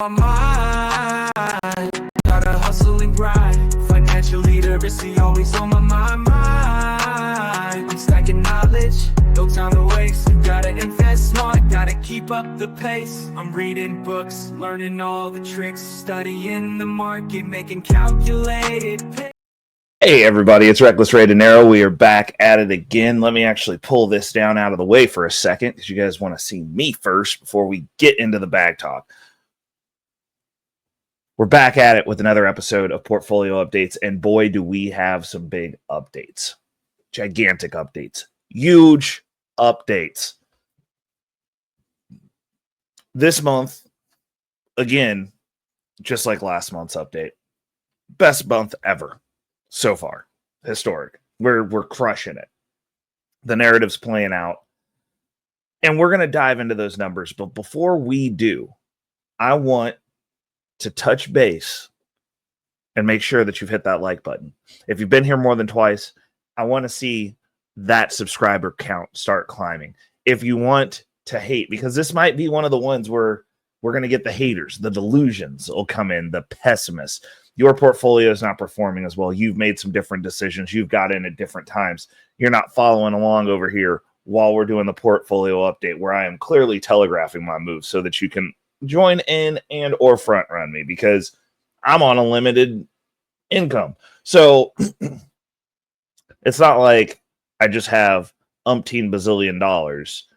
My mind, gotta hustle and grind. Financial literacy always on my mind. I'm stacking knowledge, no time to waste. You gotta invest smart, gotta keep up the pace. I'm reading books, learning all the tricks, studying the market, making calculated picks. Hey everybody, it's Reckless Ray Dinero. We are back at it again. Let me actually pull this down out of the way for a second because you guys want to see me first before we get into the bag talk. We're back at it with another episode of Portfolio Updates, and boy, do we have some big updates. Gigantic updates. Huge updates. This month, again, just like last month's update, best month ever so far. Historic. We're crushing it. The narrative's playing out. And we're going to dive into those numbers. But before we do, I want to touch base and make sure that you've hit that like button. If you've been here more than twice, I want to see that subscriber count start climbing. If you want to hate, because this might be one of the ones where we're going to get the haters, the delusions will come in, the pessimists. Your portfolio is not performing as well. You've made some different decisions. You've got in at different times. You're not following along over here while we're doing the portfolio update where I am clearly telegraphing my moves so that you can join in and or front run me because I'm on a limited income. So it's not like I just have umpteen bazillion dollars.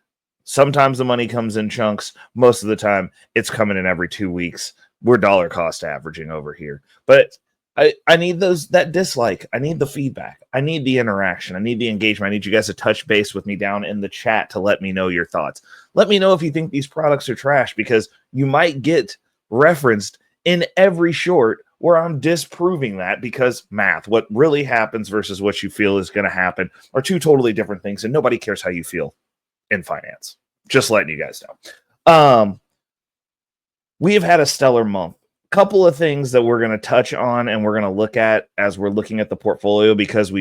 Sometimes the money comes in chunks. Most of the time it's coming in every 2 weeks. We're dollar cost averaging over here. But I need that dislike. I need the feedback. I need the interaction. I need the engagement. I need you guys to touch base with me down in the chat to let me know your thoughts. Let me know if you think these products are trash because you might get referenced in every short where I'm disproving that because math, what really happens versus what you feel is going to happen are two totally different things. And nobody cares how you feel in finance. Just letting you guys know. We have had a stellar month. Couple of things that we're going to touch on and we're going to look at as we're looking at the portfolio because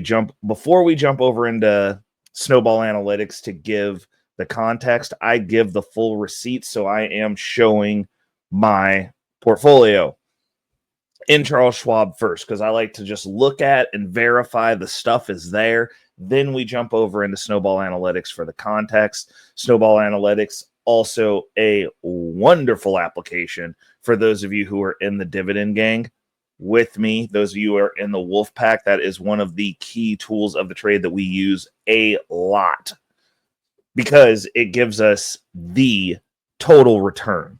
before we jump over into Snowball Analytics to give the context, I give the full receipt. So I am showing my portfolio in Charles Schwab first because I like to just look at and verify the stuff is there. Then we jump over into Snowball Analytics for the context. Snowball Analytics, also a wonderful application for those of you who are in the dividend gang with me. Those of you who are in the wolf pack, that is one of the key tools of the trade that we use a lot because it gives us the total return.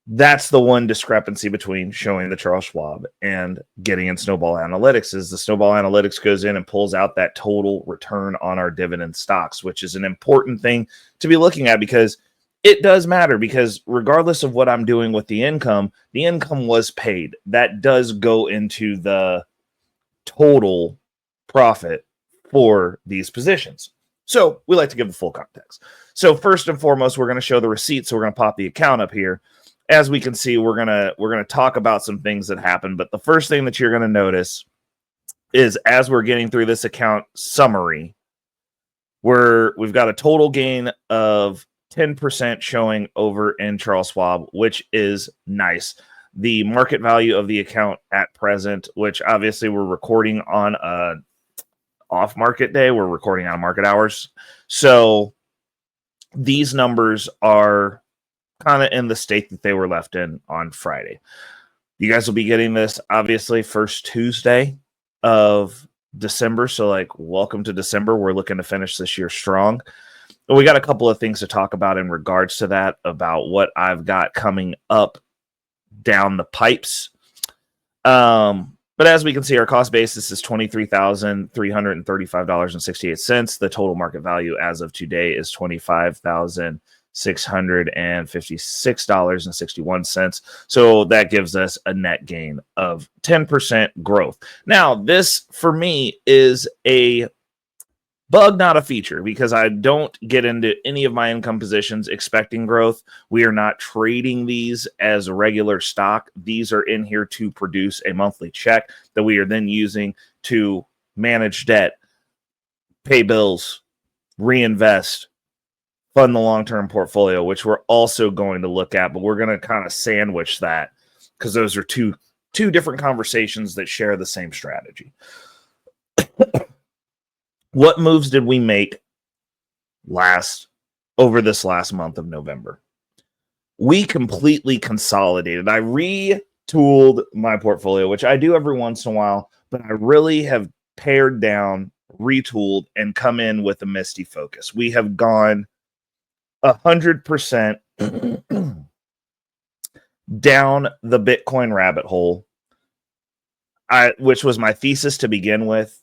That's the one discrepancy between showing the Charles Schwab and getting in Snowball Analytics is the Snowball Analytics goes in and pulls out that total return on our dividend stocks, which is an important thing to be looking at because it does matter because regardless of what I'm doing with the income was paid. That does go into the total profit for these positions. So we like to give the full context. So first and foremost, we're going to show the receipt. So we're going to pop the account up here. As we can see, we're gonna talk about some things that happened, but the first thing that you're gonna notice is as we're getting through this account summary, we've got a total gain of 10% showing over in Charles Schwab, which is nice. The market value of the account at present, which obviously we're recording on a off market day, we're recording on market hours, so these numbers are kind of in the state that they were left in on Friday. You guys will be getting this obviously first Tuesday of December. So welcome to December. We're looking to finish this year strong. And we got a couple of things to talk about in regards to that, about what I've got coming up down the pipes. But as we can see, our cost basis is $23,335.68. The total market value as of today is $25,656.61. So that gives us a net gain of 10% growth. Now, this for me is a bug, not a feature, because I don't get into any of my income positions expecting growth. We are not trading these as a regular stock. These are in here to produce a monthly check that we are then using to manage debt, pay bills, reinvest, fund the long-term portfolio, which we're also going to look at, but we're going to kind of sandwich that because those are two different conversations that share the same strategy. What moves did we make over this last month of November? We completely consolidated. I retooled my portfolio, which I do every once in a while, but I really have pared down, retooled, and come in with a Misty focus. We have gone 100% down the Bitcoin rabbit hole, which was my thesis to begin with,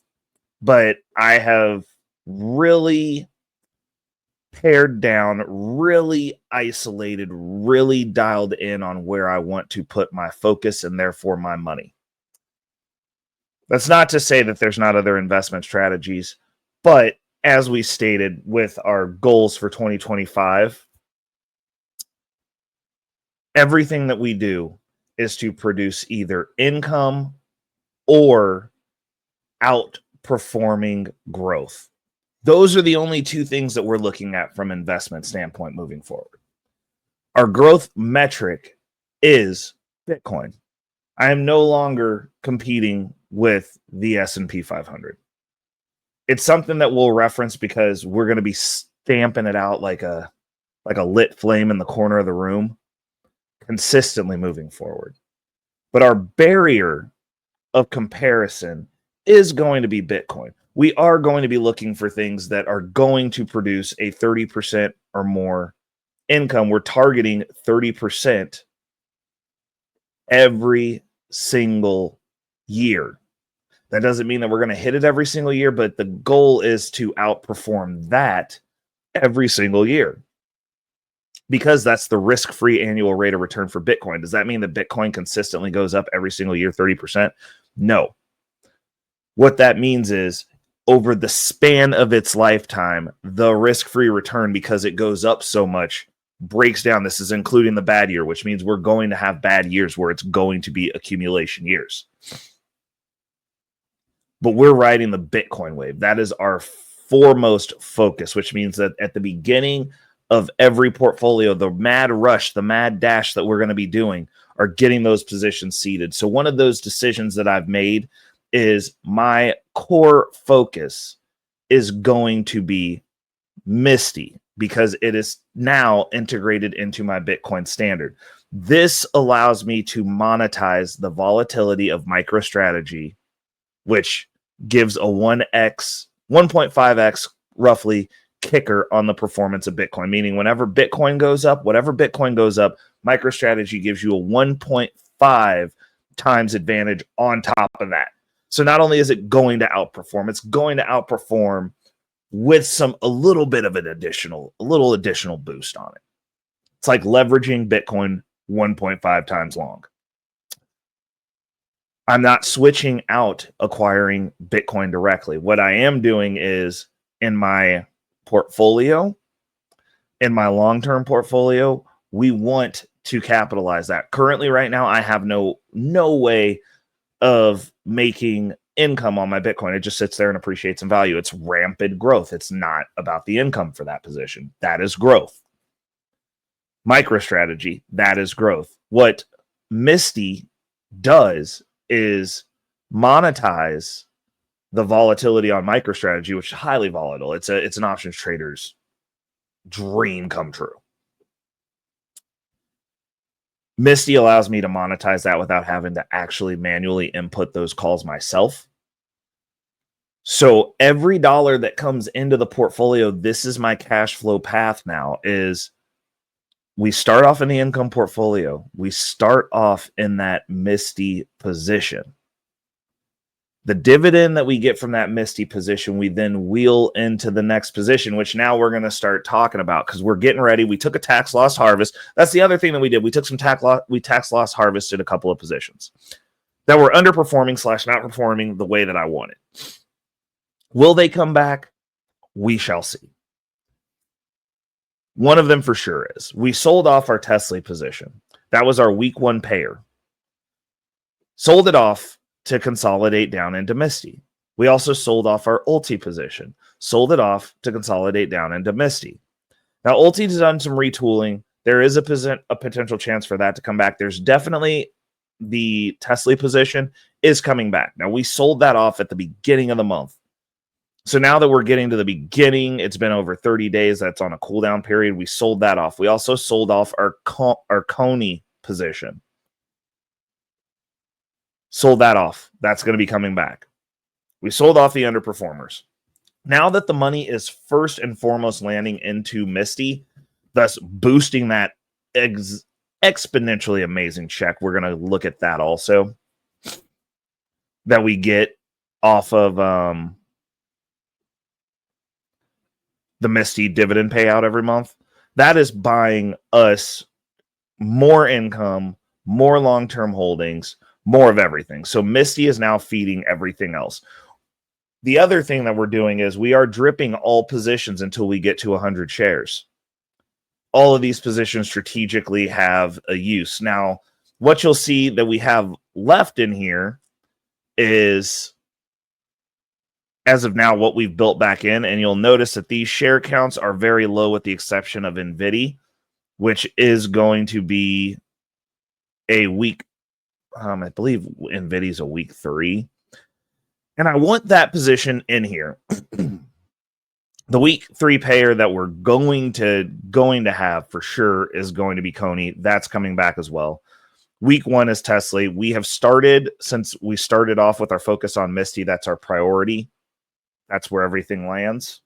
but I have really pared down, really isolated, really dialed in on where I want to put my focus and therefore my money. That's not to say that there's not other investment strategies, but as we stated with our goals for 2025, everything that we do is to produce either income or outperforming growth. Those are the only two things that we're looking at from investment standpoint moving forward. Our growth metric is Bitcoin. I am no longer competing with the S&P 500. It's something that we'll reference because we're going to be stamping it out like a lit flame in the corner of the room, consistently moving forward. But our barrier of comparison is going to be Bitcoin. We are going to be looking for things that are going to produce a 30% or more income. We're targeting 30% every single year. That doesn't mean that we're going to hit it every single year, but the goal is to outperform that every single year, because that's the risk-free annual rate of return for Bitcoin. Does that mean that Bitcoin consistently goes up every single year 30%? No. What that means is over the span of its lifetime, the risk-free return, because it goes up so much, breaks down. This is including the bad year, which means we're going to have bad years where it's going to be accumulation years. But we're riding the Bitcoin wave. That is our foremost focus, which means that at the beginning of every portfolio, the mad rush, the mad dash that we're going to be doing are getting those positions seated. So one of those decisions that I've made is my core focus is going to be Misty, because it is now integrated into my Bitcoin standard. This allows me to monetize the volatility of MicroStrategy, which gives a 1.5x roughly kicker on the performance of Bitcoin, meaning whatever Bitcoin goes up, MicroStrategy gives you a 1.5 times advantage on top of that. So not only is it going to outperform, it's going to outperform with a little additional boost on it. It's like leveraging Bitcoin 1.5 times long. I'm not switching out acquiring Bitcoin directly. What I am doing is in my portfolio, in my long-term portfolio, we want to capitalize that. Currently, right now, I have no way of making income on my Bitcoin. It just sits there and appreciates in value. It's rampant growth. It's not about the income for that position. That is growth. MicroStrategy, that is growth. What Misty does is monetize the volatility on MicroStrategy, which is highly volatile. It's an options trader's dream come true. Misty allows me to monetize that without having to actually manually input those calls myself. So every dollar that comes into the portfolio, this is my cash flow path now, is we start off in the income portfolio. We start off in that Misty position. The dividend that we get from that Misty position, we then wheel into the next position, which now we're going to start talking about because we're getting ready. We took a tax loss harvest. That's the other thing that we did. We took some tax loss harvested a couple of positions that were underperforming / not performing the way that I wanted. Will they come back? We shall see. One of them for sure is we sold off our Tesla position. That was our week one payer. Sold it off to consolidate down into Misty. We also sold off our Ulti position. Sold it off to consolidate down into Misty. Now, Ulti's done some retooling. There is a potential chance for that to come back. There's definitely the Tesla position is coming back. Now, we sold that off at the beginning of the month. So now that we're getting to the beginning, it's been over 30 days. That's on a cooldown period. We sold that off. We also sold off our Coney position. Sold that off. That's going to be coming back. We sold off the underperformers. Now that the money is first and foremost landing into Misty, thus boosting that exponentially amazing check, we're going to look at that also, that we get off of the Misty dividend payout every month. That is buying us more income, more long-term holdings, more of everything. So Misty is now feeding everything else. The other thing that we're doing is we are dripping all positions until we get to 100 shares. All of these positions strategically have a use. Now, what you'll see that we have left in here is, as of now, what we've built back in, and you'll notice that these share counts are very low with the exception of NVIDIA, which is going to be a week, I believe NVIDIA is a week 3. And I want that position in here. The week 3 payer that we're going to have for sure is going to be Coney. That's coming back as well. Week 1 is Tesla. We have started, since we started off with our focus on Misty, that's our priority. That's where everything lands.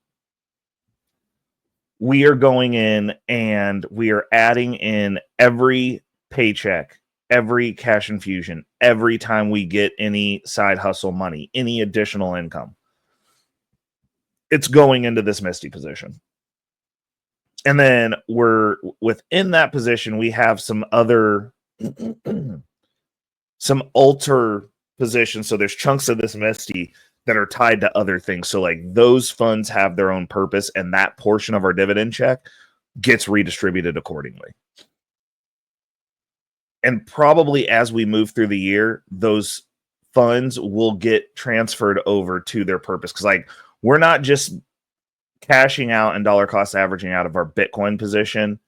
We are going in and we are adding in every paycheck, every cash infusion, every time we get any side hustle money, any additional income. It's going into this Misty position. And then we're within that position, we have some other, some alter positions. So there's chunks of this Misty that are tied to other things. So like those funds have their own purpose, and that portion of our dividend check gets redistributed accordingly. And probably as we move through the year, those funds will get transferred over to their purpose. Because like we're not just cashing out and dollar cost averaging out of our Bitcoin position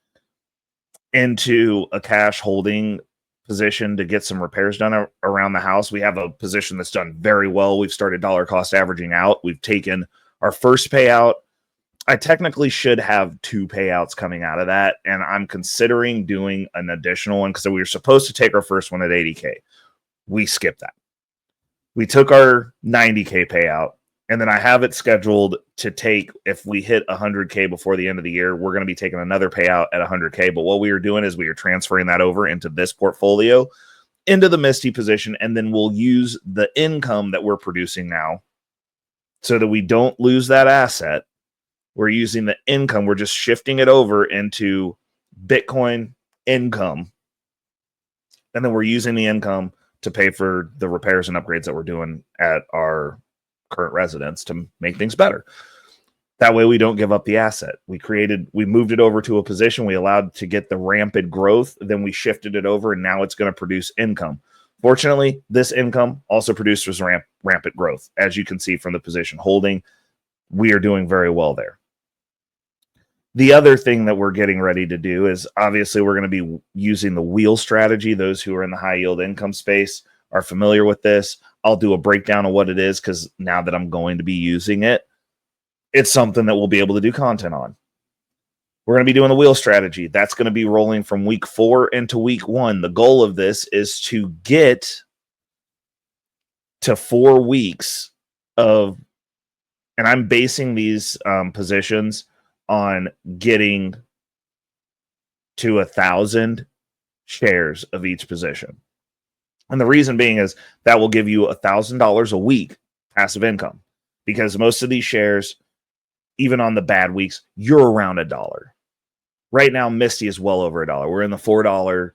into a cash holding position to get some repairs done around the house. We have a position that's done very well. We've started dollar cost averaging out. We've taken our first payout. I technically should have 2 payouts coming out of that, and I'm considering doing an additional one because we were supposed to take our first one at 80K. We skipped that. We took our 90K payout, and then I have it scheduled to take, if we hit 100K before the end of the year, we're going to be taking another payout at 100K. But what we are doing is we are transferring that over into this portfolio, into the Misty position, and then we'll use the income that we're producing now so that we don't lose that asset. We're using the income. We're just shifting it over into Bitcoin income. And then we're using the income to pay for the repairs and upgrades that we're doing at our current residence to make things better. That way we don't give up the asset. We moved it over to a position we allowed to get the rampant growth. Then we shifted it over, and now it's going to produce income. Fortunately, this income also produces rampant growth. As you can see from the position holding, we are doing very well there. The other thing that we're getting ready to do is obviously we're going to be using the wheel strategy. Those who are in the high yield income space are familiar with this. I'll do a breakdown of what it is because now that I'm going to be using it, it's something that we'll be able to do content on. We're going to be doing the wheel strategy. That's going to be rolling from week 4 into week 1. The goal of this is to get to 4 weeks of, and I'm basing these positions on getting to 1,000 shares of each position. And the reason being is that will give you $1,000 a week passive income, because most of these shares, even on the bad weeks, you're around $1. Right now, Misty is well over $1. We're in the $4,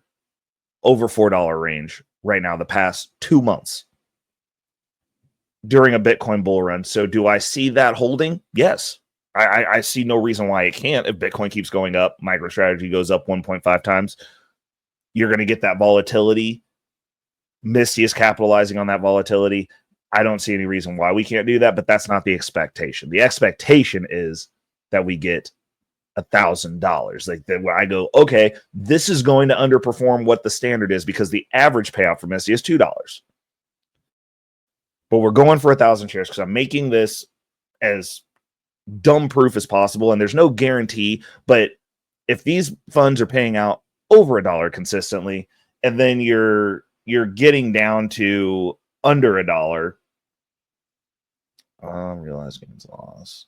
over $4 range right now, the past 2 months during a Bitcoin bull run. So do I see that holding? Yes. I see no reason why it can't. If Bitcoin keeps going up, MicroStrategy goes up 1.5 times, you're going to get that volatility. Misty is capitalizing on that volatility. I don't see any reason why we can't do that, but that's not the expectation. The expectation is that we get $1,000. Like where I go, okay, this is going to underperform what the standard is because the average payout for Misty is $2. But we're going for 1,000 shares because I'm making this as dumb proof as possible, and there's no guarantee. But if these funds are paying out over $1 consistently, and then you're getting down to under $1, realized gains loss,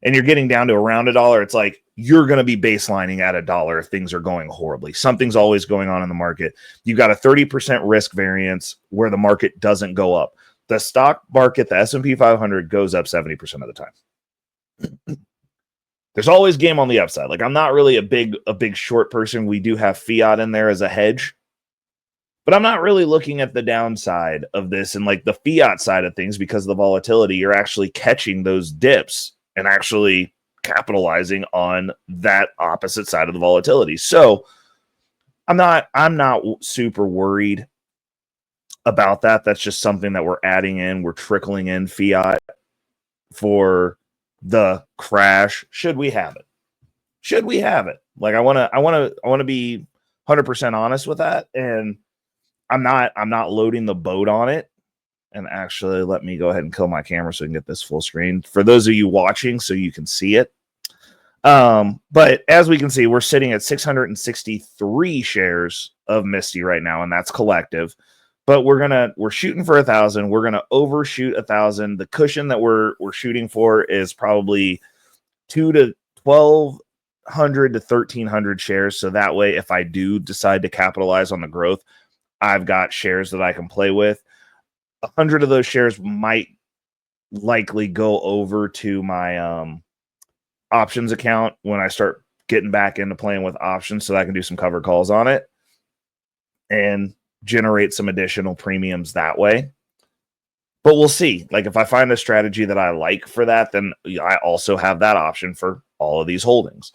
and you're getting down to around $1, it's like you're going to be baselining at $1 if things are going horribly. Something's always going on in the market. You've got a 30% risk variance where the market doesn't go up. The stock market, the S&P 500, goes up 70% of the time. There's always game on the upside. Like, I'm not really a big short person. We do have fiat in there as a hedge, but I'm not really looking at the downside of this and like the fiat side of things because of the volatility. You're actually catching those dips and actually capitalizing on that opposite side of the volatility. So I'm not super worried about that. That's just something that we're adding in. We're trickling in fiat for the crash. Should we have it? Like, I want to be 100% honest with that. And I'm not loading the boat on it. And actually, let me go ahead and kill my camera so we can get this full screen for those of you watching so you can see it. But as we can see, we're sitting at 663 shares of Misty right now, and that's collective. But we're shooting for 1,000. We're gonna overshoot 1,000. The cushion that we're shooting for is probably 2,000 to 1,200 to 1,300 shares. So that way, if I do decide to capitalize on the growth, I've got shares that I can play with. 100 of those shares might likely go over to my options account when I start getting back into playing with options, so that I can do some cover calls on it and generate some additional premiums that way. But we'll see. Like, if I find a strategy that I like for that, then I also have that option for all of these holdings.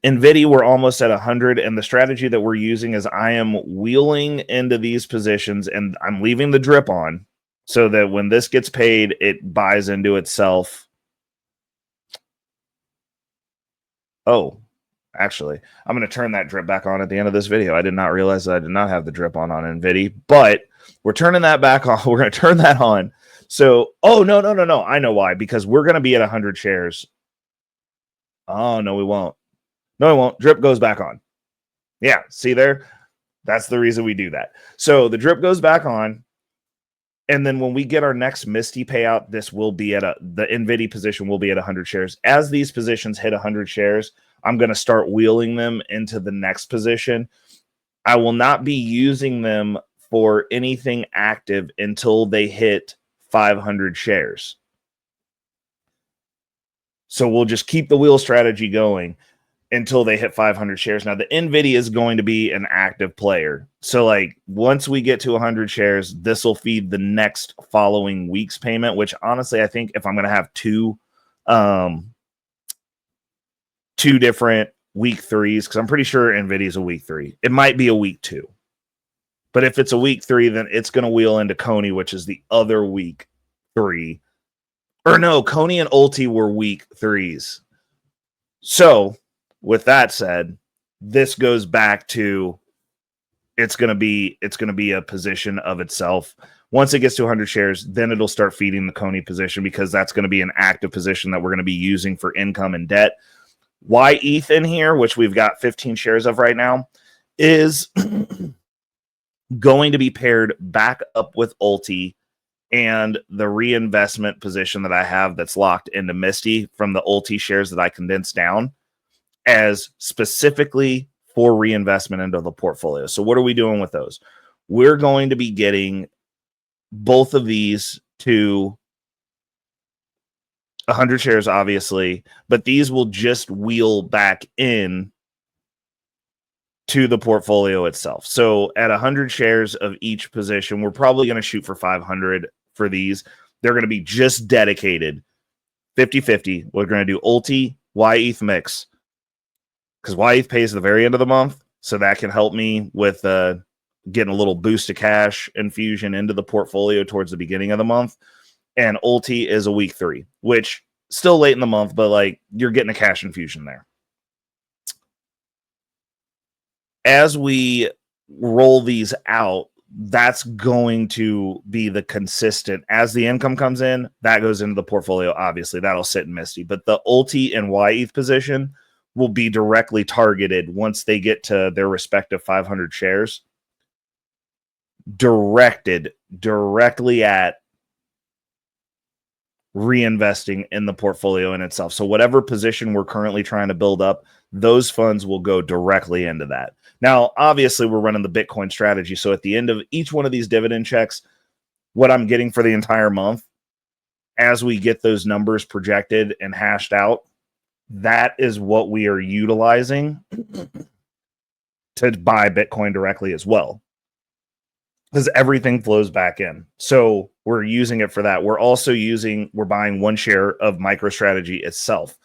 NVIDIA, we're almost at 100, and the strategy that we're using is I am wheeling into these positions and I'm leaving the drip on so that when this gets paid, it buys into itself. Oh, actually, I'm going to turn that drip back on at the end of this video. I did not realize that I did not have the drip on NVIDIA, but we're turning that back on. We're going to turn that on. So, oh, no. I know why. Because we're going to be at 100 shares. Oh, no, we won't. No, we won't. Drip goes back on. Yeah, see there? That's the reason we do that. So the drip goes back on. And then when we get our next Misty payout, this will be at the NVIDIA position will be at 100 shares. As these positions hit 100 shares, I'm going to start wheeling them into the next position. I will not be using them for anything active until they hit 500 shares. So we'll just keep the wheel strategy going until they hit 500 shares. Now, the NVIDIA is going to be an active player. So, like, once we get to 100 shares, this will feed the next following week's payment, which honestly, I think if I'm going to have two different week threes, because I'm pretty sure NVIDIA is a week 3. It might be a week 2. But if it's a week 3, then it's going to wheel into Coney, which is the other week 3. Or no, Coney and Ulti were week 3s. So, with that said, this goes back to it's going to be a position of itself. Once it gets to 100 shares, then it'll start feeding the Coney position because that's going to be an active position that we're going to be using for income and debt. Why ETH in here, which we've got 15 shares of right now, is going to be paired back up with Ulti and the reinvestment position that I have that's locked into Misty from the Ulti shares that I condensed down as specifically for reinvestment into the portfolio. So what are we doing with those? We're going to be getting both of these to 100 shares, obviously, but these will just wheel back in to the portfolio itself. So at 100 shares of each position, we're probably going to shoot for 500 for these. They're going to be just dedicated 50-50. We're going to do Ulti, YETH mix, because YETH pays at the very end of the month, so that can help me with getting a little boost of cash infusion into the portfolio towards the beginning of the month. And Ulti is a week 3, which Still late in the month, but like you're getting a cash infusion there. As we roll these out, that's going to be the consistent. As the income comes in, that goes into the portfolio. Obviously, that'll sit in Misty, but the Ulti and YETH position will be directly targeted once they get to their respective 500 shares, directed directly at reinvesting in the portfolio in itself. So whatever position we're currently trying to build up, those funds will go directly into that. Now, obviously, we're running the Bitcoin strategy. So at the end of each one of these dividend checks, what I'm getting for the entire month, as we get those numbers projected and hashed out, that is what we are utilizing to buy Bitcoin directly as well, because everything flows back in. So we're using it for that. We're also we're buying 1 share of MicroStrategy itself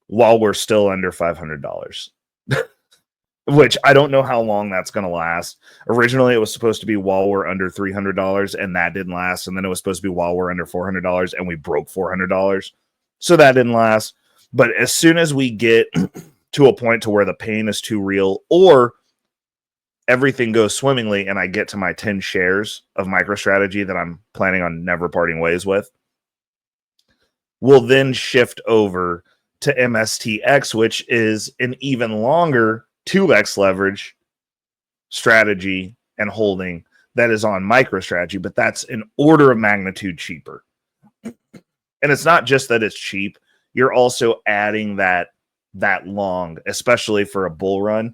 while we're still under $500, which I don't know how long that's going to last. Originally, it was supposed to be while we're under $300, and that didn't last. And then it was supposed to be while we're under $400, and we broke $400. So that didn't last. But as soon as we get to a point to where the pain is too real, or everything goes swimmingly and I get to my 10 shares of MicroStrategy that I'm planning on never parting ways with, we'll then shift over to MSTX, which is an even longer 2x leverage strategy and holding that is on MicroStrategy, but that's an order of magnitude cheaper. And it's not just that it's cheap, you're also adding that long, especially for a bull run.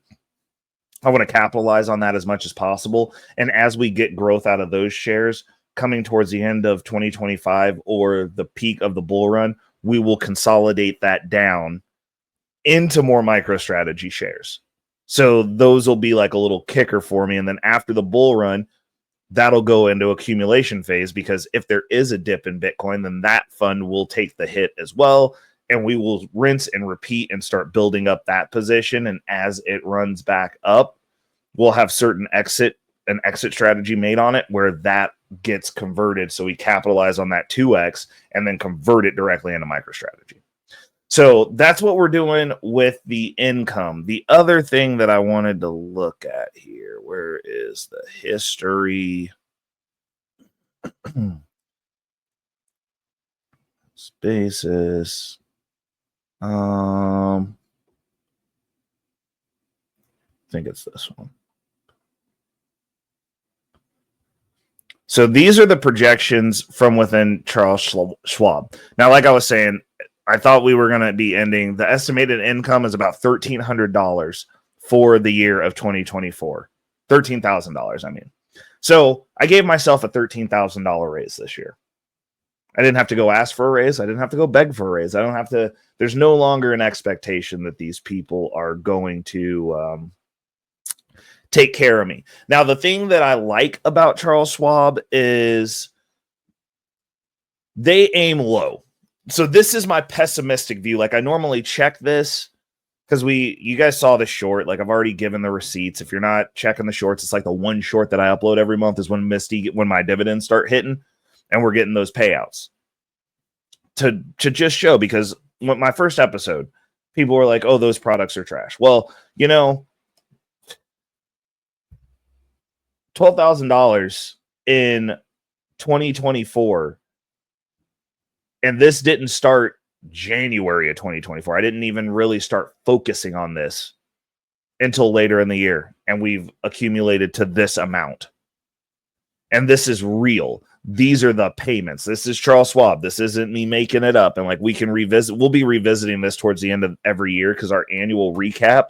I want to capitalize on that as much as possible. And as we get growth out of those shares coming towards the end of 2025 or the peak of the bull run, we will consolidate that down into more MicroStrategy shares. So those will be like a little kicker for me. And then after the bull run, that'll go into accumulation phase, because if there is a dip in Bitcoin, then that fund will take the hit as well. And we will rinse and repeat and start building up that position. And as it runs back up, we'll have an exit strategy made on it where that gets converted. So we capitalize on that 2x and then convert it directly into MicroStrategy. So that's what we're doing with the income. The other thing that I wanted to look at here, where is the history? Basis. I think it's this one. So these are the projections from within Charles Schwab. Now, like I was saying, I thought we were going to be ending. The estimated income is about $1,300 for the year of 2024. $13,000, I mean. So I gave myself a $13,000 raise this year. I didn't have to go ask for a raise. I didn't have to go beg for a raise. I don't have to. There's no longer an expectation that these people are going to take care of me. Now, the thing that I like about Charles Schwab is they aim low. So this is my pessimistic view. Like, I normally check this because you guys saw the short. Like, I've already given the receipts. If you're not checking the shorts, it's like the one short that I upload every month is when my dividends start hitting. And we're getting those payouts to just show, because when my first episode, people were like, oh, those products are trash. Well, $12,000 in 2024. And this didn't start January of 2024. I didn't even really start focusing on this until later in the year. And we've accumulated to this amount. And this is real. These are the payments. This is Charles Schwab. This isn't me making it up. And like, we can revisit. We'll be revisiting this towards the end of every year because our annual recap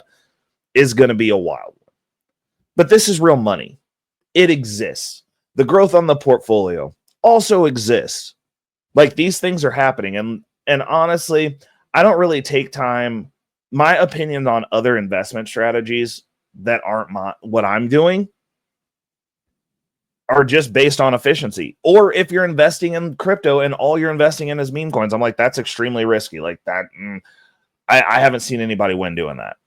is going to be a wild one. But this is real money. It exists. The growth on the portfolio also exists. Like, these things are happening. And honestly, I don't really take time. My opinion on other investment strategies that aren't what I'm doing are just based on efficiency. Or if you're investing in crypto and all you're investing in is meme coins, I'm like, that's extremely risky. Like that, I haven't seen anybody win doing that.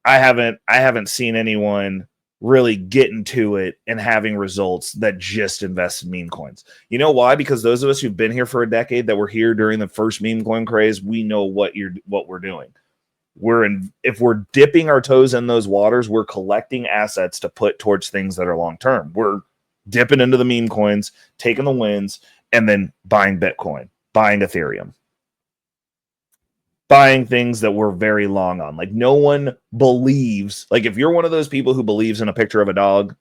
I haven't seen anyone really getting to it and having results that just invest in meme coins. You know why? Because those of us who've been here for a decade, that were here during the first meme coin craze, we know what we're doing. If we're dipping our toes in those waters, we're collecting assets to put towards things that are long term. We're dipping into the meme coins, taking the wins, and then buying Bitcoin, buying Ethereum, buying things that we're very long on. Like, no one believes, like, if you're one of those people who believes in a picture of a dog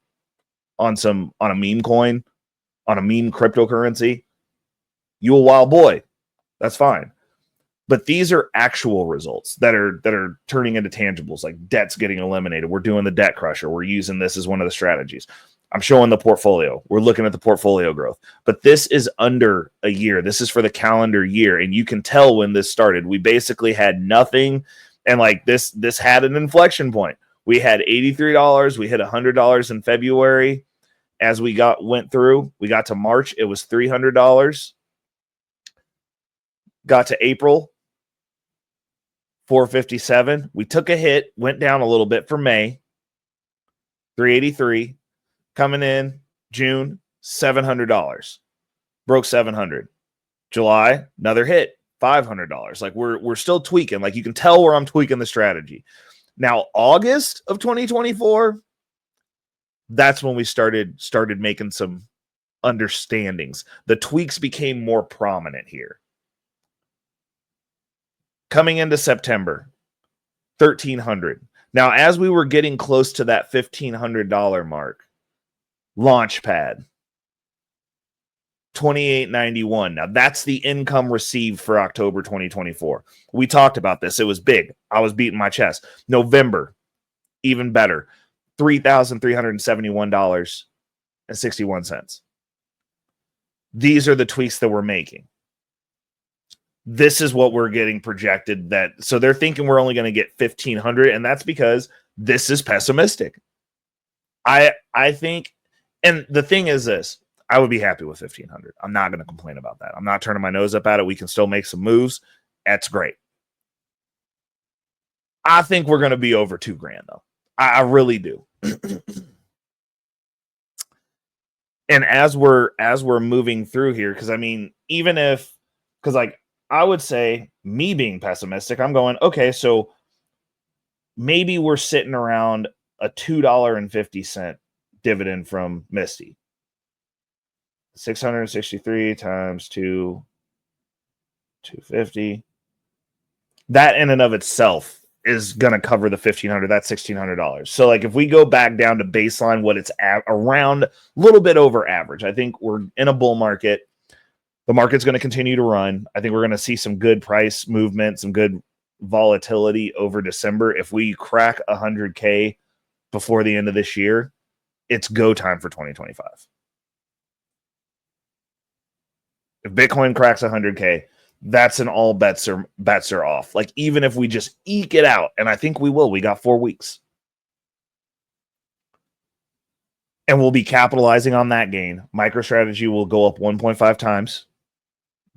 on a meme coin, on a meme cryptocurrency, you a wild boy. That's fine. But these are actual results that are turning into tangibles, like debt's getting eliminated. We're doing the debt crusher. We're using this as one of the strategies. I'm showing the portfolio. We're looking at the portfolio growth. But this is under a year. This is for the calendar year. And you can tell when this started. We basically had nothing. And like this had an inflection point. We had $83. We hit $100 in February. As we went through, we got to March, it was $300. Got to April, $457. We took a hit, went down a little bit for May, $383. Coming in June, $700. Broke $700. July, another hit, $500. Like, we're still tweaking. Like, you can tell where I'm tweaking the strategy. Now, August of 2024, that's when we started making some understandings. The tweaks became more prominent here. Coming into September, $1,300. Now, as we were getting close to that $1,500 mark, Launchpad, $28.91. Now, that's the income received for October 2024. We talked about this. It was big. I was beating my chest. November, even better, $3,371.61. These are the tweaks that we're making. This is what we're getting projected. So they're thinking we're only going to get 1,500, and that's because this is pessimistic. I think, and the thing is this, I would be happy with 1,500. I'm not going to complain about that. I'm not turning my nose up at it. We can still make some moves. That's great. I think we're going to be over $2,000 though. I really do. And as we're moving through here, because I mean, because like, I would say, me being pessimistic, I'm going, okay, so maybe we're sitting around a $2.50 dividend from Misty. 663 times 250. That in and of itself is going to cover the $1,500. That's $1,600. So like, if we go back down to baseline, what it's around, a little bit over average. I think we're in a bull market. The market's going to continue to run. I think we're going to see some good price movement, some good volatility over December. If we crack 100K before the end of this year, it's go time for 2025. If Bitcoin cracks 100K, that's an all bets are off. Like, even if we just eke it out, and I think we will. We got 4 weeks. And we'll be capitalizing on that gain. MicroStrategy will go up 1.5 times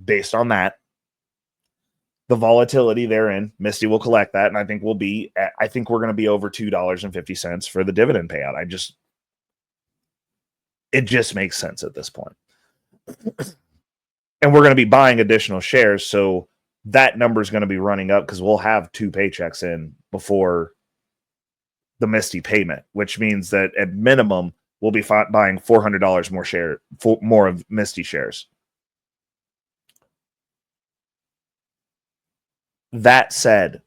based on that. The volatility therein, Misty will collect that, and I think we're going to be over $2.50 for the dividend payout. It just makes sense at this point. And we're going to be buying additional shares, so that number is going to be running up because we'll have 2 paychecks in before the Misty payment, which means that at minimum we'll be buying $400 more of Misty shares. That said,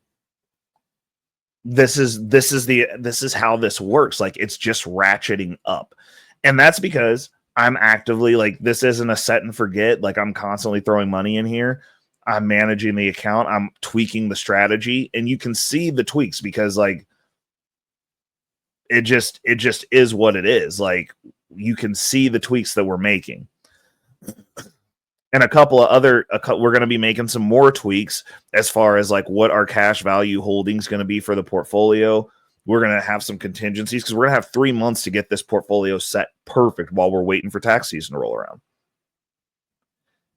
this is how this works. Like, it's just ratcheting up, and that's because I'm actively, like, this isn't a set and forget. Like, I'm constantly throwing money in here. I'm managing the account. I'm tweaking the strategy, and you can see the tweaks because, like, it just is what it is. Like, you can see the tweaks that we're making. And a couple of we're going to be making some more tweaks as far as like what our cash value holdings going to be for the portfolio. We're going to have some contingencies because we're going to have 3 months to get this portfolio set perfect while we're waiting for tax season to roll around.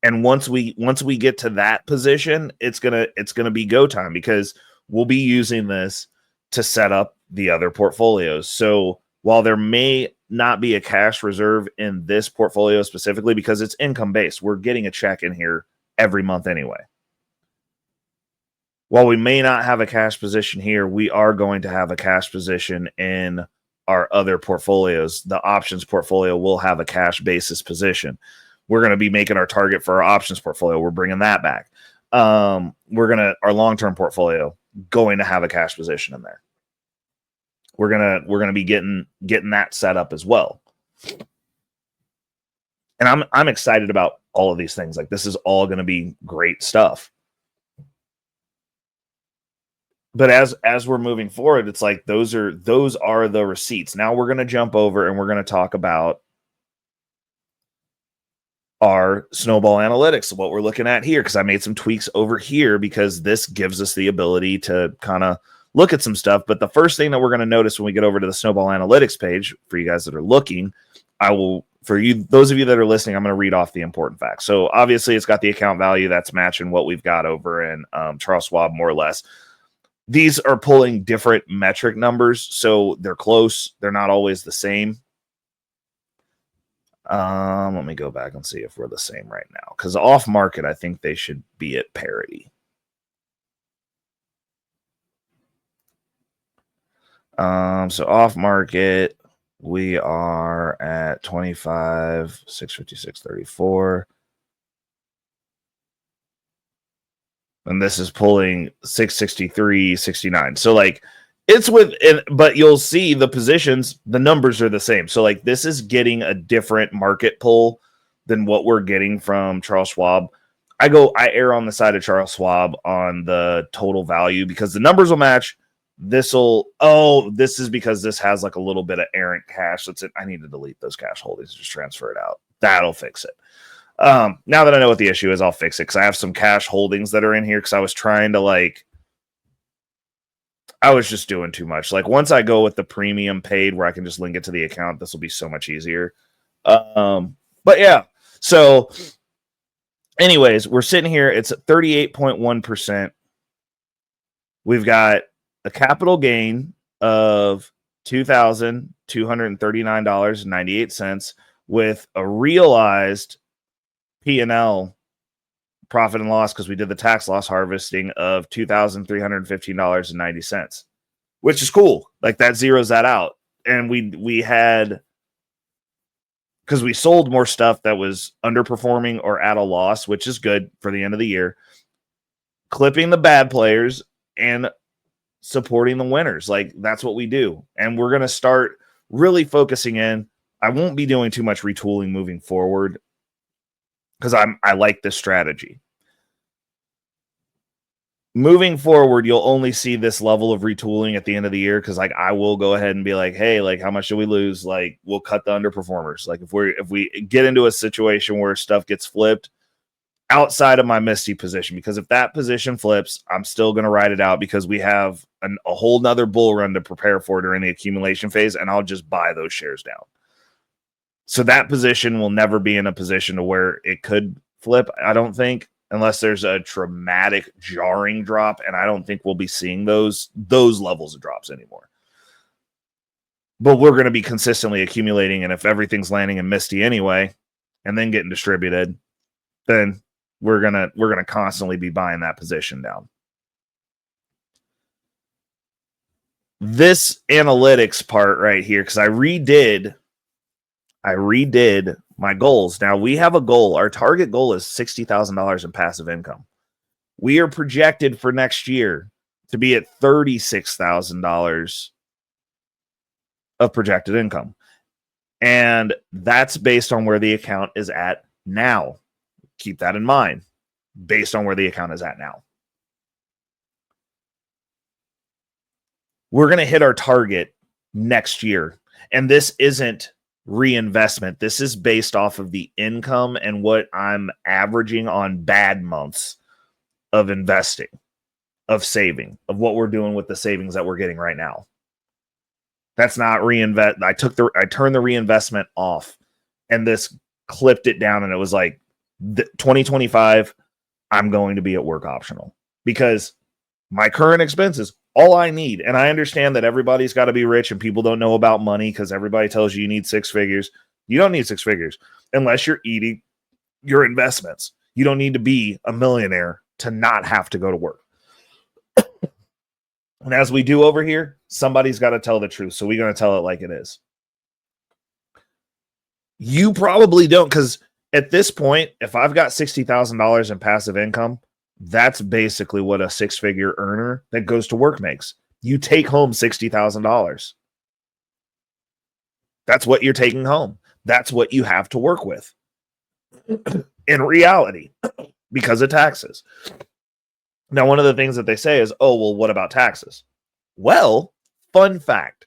And once we get to that position, it's gonna be go time because we'll be using this to set up the other portfolios. So while there may not be a cash reserve in this portfolio specifically because it's income based, we're getting a check in here every month anyway. While we may not have a cash position here, we are going to have a cash position in our other portfolios. The options portfolio will have a cash basis position. We're going to be making our target for our options portfolio. We're bringing that back. Our long-term portfolio going to have a cash position in there. We're gonna be getting that set up as well. And I'm excited about all of these things. Like, this is all going to be great stuff. But as we're moving forward, it's like those are the receipts. Now we're going to jump over and we're going to talk about our snowball analytics, what we're looking at here, because I made some tweaks over here because this gives us the ability to kind of look at some stuff. But the first thing that we're going to notice when we get over to the snowball analytics page, for you guys that are looking, those of you that are listening, I'm going to read off the important facts. So obviously it's got the account value that's matching what we've got over in Charles Schwab, more or less. These are pulling different metric numbers, so they're close. They're not always the same. Let me go back and see if we're the same right now, because off market, I think they should be at parity. So off market, we are at 25, 656.34. And this is pulling 663.69. So like it's but you'll see the positions, the numbers are the same. So like this is getting a different market pull than what we're getting from Charles Schwab. I err on the side of Charles Schwab on the total value because the numbers will match. This is because this has like a little bit of errant cash. That's it. I need to delete those cash holdings, just transfer it out. That'll fix it. Now that I know what the issue is, I'll fix it because I have some cash holdings that are in here because I was trying to I was just doing too much. Like once I go with the premium paid where I can just link it to the account, this will be so much easier. But yeah, so anyways, we're sitting here. It's at 38.1%. We've got a capital gain of $2,239.98 with a realized P&L profit and loss because we did the tax loss harvesting of $2,315.90, which is cool. Like that zeroes that out. And we had, because we sold more stuff that was underperforming or at a loss, which is good for the end of the year, clipping the bad players and supporting the winners. Like that's what we do. And we're going to start really focusing in. I won't be doing too much retooling moving forward because I like this strategy. Moving forward, you'll only see this level of retooling at the end of the year because like I will go ahead and be like, hey, like how much do we lose? Like we'll cut the underperformers. Like if we get into a situation where stuff gets flipped outside of my Misty position, because if that position flips, I'm still going to ride it out because we have a whole nother bull run to prepare for during the accumulation phase, and I'll just buy those shares down. So that position will never be in a position to where it could flip, I don't think, unless there's a traumatic, jarring drop, and I don't think we'll be seeing those levels of drops anymore. But we're going to be consistently accumulating, and if everything's landing in Misty anyway, and then getting distributed, then we're gonna constantly be buying that position down. This analytics part right here, because I redid my goals. Now we have a goal. Our target goal is $60,000 in passive income. We are projected for next year to be at $36,000 of projected income. And that's based on where the account is at now. Keep that in mind, based on where the account is at now. We're going to hit our target next year. And this isn't reinvestment. This is based off of the income and what I'm averaging on bad months of investing, of saving, of what we're doing with the savings that we're getting right now. That's not reinvest. I turned the reinvestment off, and this clipped it down, and it was like 2025, I'm going to be at work optional because my current expenses, all I need. And I understand that everybody's got to be rich and people don't know about money because everybody tells you need 6 figures. You don't need 6 figures unless you're eating your investments. You don't need to be a millionaire to not have to go to work. And as we do over here, somebody's got to tell the truth. So we're going to tell it like it is. You probably don't, because at this point, if I've got $60,000 in passive income, that's basically what a 6-figure earner that goes to work makes. You take home $60,000. That's what you're taking home. That's what you have to work with in reality because of taxes. Now, one of the things that they say is, oh, well, what about taxes? Well, fun fact.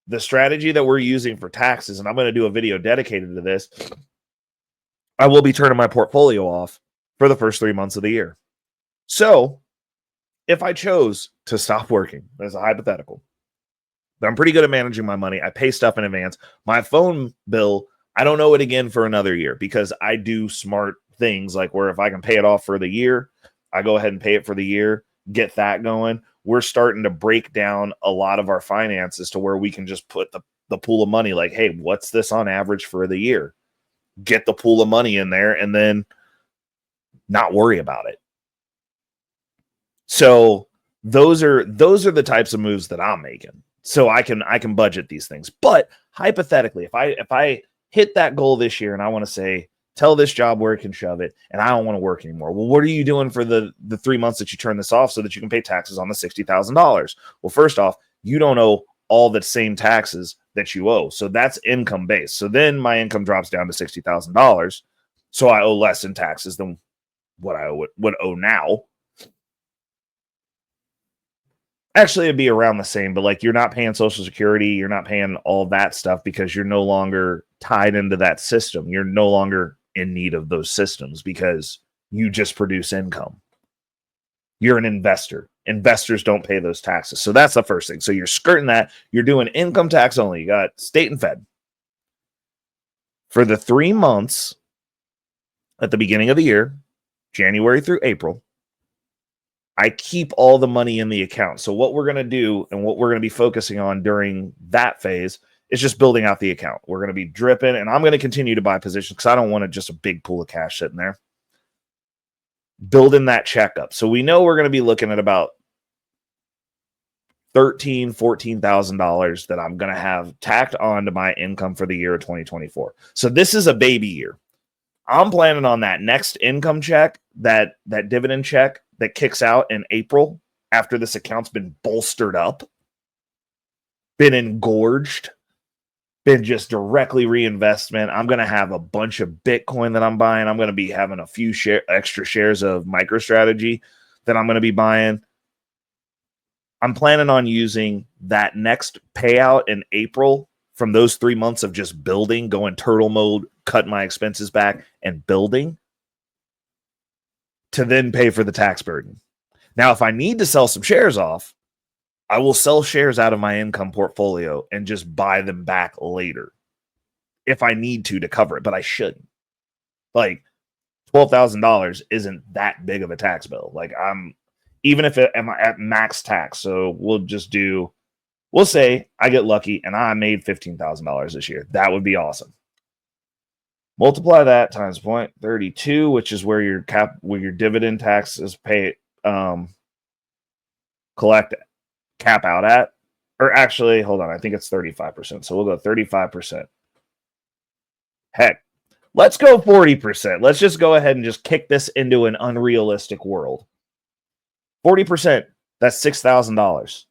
The strategy that we're using for taxes, and I'm going to do a video dedicated to this, I will be turning my portfolio off for the first 3 months of the year. So if I chose to stop working, as a hypothetical, but I'm pretty good at managing my money. I pay stuff in advance. My phone bill, I don't know it again for another year because I do smart things like where if I can pay it off for the year, I go ahead and pay it for the year, get that going. We're starting to break down a lot of our finances to where we can just put the pool of money like, hey, what's this on average for the year? Get the pool of money in there and then not worry about it. So those are the types of moves that I'm making. So I can budget these things. But hypothetically, if I hit that goal this year and I want to say, tell this job where it can shove it, and I don't want to work anymore. Well, what are you doing for the 3 months that you turn this off so that you can pay taxes on the $60,000? Well, first off, you don't owe all the same taxes that you owe. So that's income based. So then my income drops down to $60,000. So I owe less in taxes than what I would owe now. Actually, it'd be around the same, but like you're not paying Social Security, you're not paying all that stuff because you're no longer tied into that system. You're no longer in need of those systems because you just produce income. You're an investor. Investors don't pay those taxes. So that's the first thing. So you're skirting that. You're doing income tax only. You got state and fed. For the 3 months at the beginning of the year, January through April, I keep all the money in the account. So what we're going to do and what we're going to be focusing on during that phase is just building out the account. We're going to be dripping, and I'm going to continue to buy positions because I don't want just a big pool of cash sitting there. Building that check up. So we know we're going to be looking at about $13,000, $14,000 that I'm going to have tacked on to my income for the year of 2024. So this is a baby year. I'm planning on that next income check, that dividend check that kicks out in April after this account's been bolstered up, been engorged, been just directly reinvestment. I'm going to have a bunch of Bitcoin that I'm buying. I'm going to be having a few extra shares of MicroStrategy that I'm going to be buying. I'm planning on using that next payout in April from those 3 months of just building, going turtle mode, cutting my expenses back and building to then pay for the tax burden. Now, if I need to sell some shares off, I will sell shares out of my income portfolio and just buy them back later if I need to cover it, but I shouldn't. Like $12,000 isn't that big of a tax bill. Like even if I'm at max tax. So we'll say I get lucky and I made $15,000 this year. That would be awesome. Multiply that times 0.32, which is where your dividend tax is paid, cap out at. Or actually, hold on, I think it's 35%. So we'll go 35%. Heck, let's go 40%. Let's just go ahead and just kick this into an unrealistic world. 40%, that's $6,000.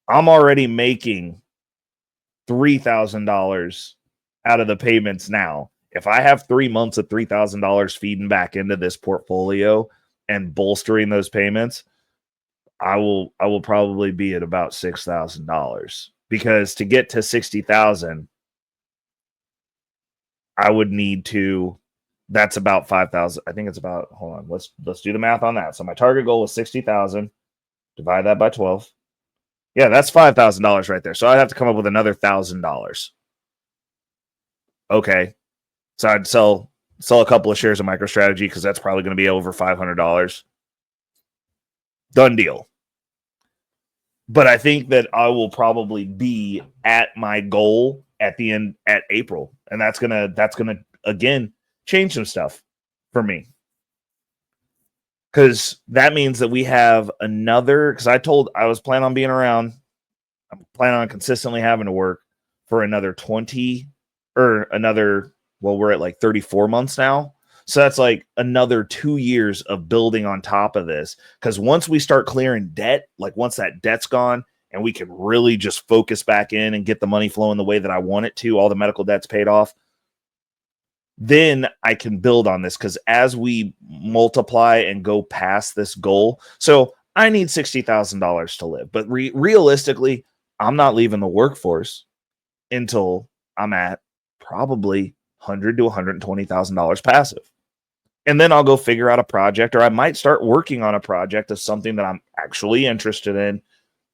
I'm already making $3,000 out of the payments now. If I have 3 months of $3,000 feeding back into this portfolio and bolstering those payments, I will probably be at about $6,000, because to get to 60,000, I would need to. That's about 5,000. I think it's about. Hold on. Let's do the math on that. So my target goal was 60,000. Divide that by 12. Yeah, that's $5,000 right there. So I'd have to come up with another $1,000. Okay, so I'd sell a couple of shares of MicroStrategy because that's probably going to be over $500. Done deal. But I think that I will probably be at my goal at the end at April. And that's gonna again change some stuff for me. Because that means that we have another, because I was planning on being around. I'm planning on consistently having to work for another 20 or another, well, we're at like 34 months now. So that's like another 2 years of building on top of this. Because once we start clearing debt, like once that debt's gone and we can really just focus back in and get the money flowing the way that I want it to, all the medical debt's paid off, then I can build on this. Because as we multiply and go past this goal, so I need $60,000 to live. But realistically, I'm not leaving the workforce until I'm at probably $100,000 to $120,000 passive. And then I'll go figure out a project, or I might start working on a project of something that I'm actually interested in